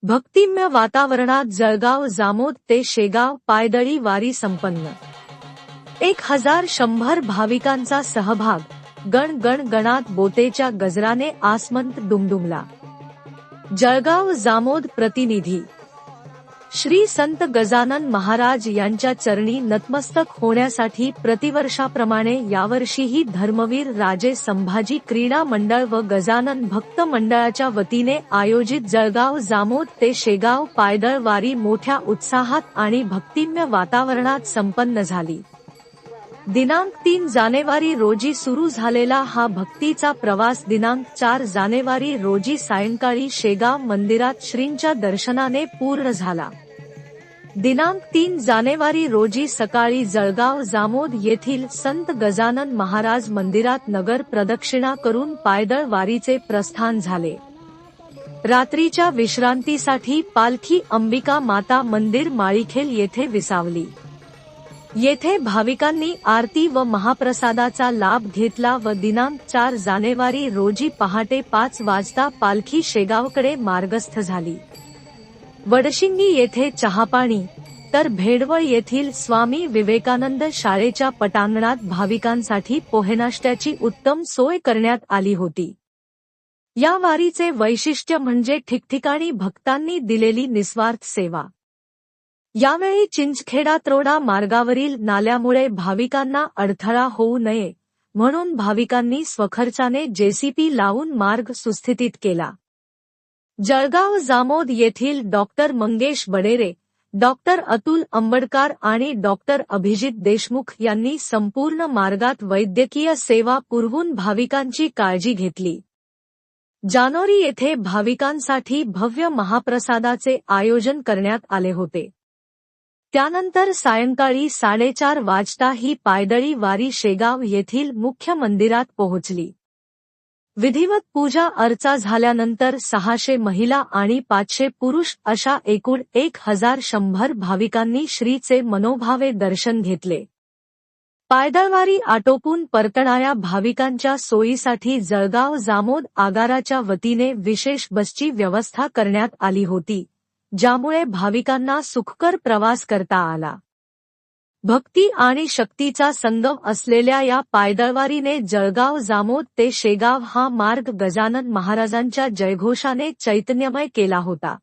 भक्तिमय वातावरणात जळगाव जामोद ते शेगाव पायदळी वारी संपन्न। 1100 भाविकांचा सहभाग। गण गण गणात बोतेच्या गजराने आसमंत दुमदुमला। जळगाव जामोद प्रतिनिधी श्री संत गजानन महाराज यांच्या चरणी नतमस्तक होण्यासाठी प्रतिवर्षाप्रमाणे यावर्षीही धर्मवीर राजे संभाजी क्रीडा मंडळ व गजानन भक्त मंडळाच्या वतीने आयोजित जळगाव जामोद ते शेगाव पायदळ वारी मोठ्या उत्साहात आणि भक्तिमय वातावरणात संपन्न झाली। दिनांक 3 जानेवारी रोजी सुरू झालेला हा भक्तीचा प्रवास दिनांक 4 जानेवारी रोजी सायंकाळी शेगाव मंदिरात श्रींच्या दर्शनाने पूर्ण झाला। दिनांक 3 जानेवारी रोजी सकाळी जळगाव जामोद येथील संत गजानन महाराज मंदिरात नगर प्रदक्षिणा करून पायदळ वारीचे प्रस्थान झाले। रात्रीच्या विश्रांतीसाठी पालखी अंबिका माता मंदिर माळीखेल येथे विसावली। येथे भाविकांनी आरती व महाप्रसादाचा लाभ घेतला व दिनांक 4 जानेवारी रोजी पहाटे 5 वाजता पालखी शेगावकडे मार्गस्थ झाली। वडशिंगी येथे चहापाणी तर भेडवळ येथील स्वामी विवेकानंद शाळेच्या पटांगणात भाविकांसाठी पोहेनाष्ट्याची उत्तम सोय करण्यात आली होती। या वारीचे वैशिष्ट्य म्हणजे ठिकठिकाणी भक्तांनी दिलेली निस्वार्थ सेवा। यावेळी चिंचखेडा-त्रोडा मार्गावरील नाल्यामुळे भाविकांना अडथळा होऊ नये म्हणून भाविकांनी स्वखर्चाने जेसीपी लावून मार्ग सुस्थितीत केला। जळगाव जामोद येथील डॉक्टर मंगेश बडेरे, डॉक्टर अतुल अंबडकार आणि डॉक्टर अभिजित देशमुख यांनी संपूर्ण मार्गात वैद्यकीय सेवा पुरवून भाविकांची काळजी घेतली। जानोरी येथे भाविकांसाठी भव्य महाप्रसादाचे आयोजन करण्यात आले होते। त्यानंतर सायंकाळी 4:30 वाजता ही पायदळी वारी शेगाव येथील मुख्य मंदिरात पोहोचली। विधिवत पूजा अर्चा झाल्यानंतर 600 महिला आणि 500 पुरुष अशा एकूण 1100 भाविकांनी श्रीचे मनोभावे दर्शन घेतले। पायदळवारी आटोपून परतणाऱ्या भाविकांच्या सोयीसाठी जळगाव जामोद आगाराच्या वतीने विशेष बसची व्यवस्था करण्यात आली होती, ज्यामुळे भाविकांना सुखकर प्रवास करता आला। भक्ती आणि शक्तीचा संगम असलेल्या या पायदळवारीने जळगाव जामोद ते शेगाव हा मार्ग गजानन महाराजांच्या जयघोषाने चैतन्यमय केला होता।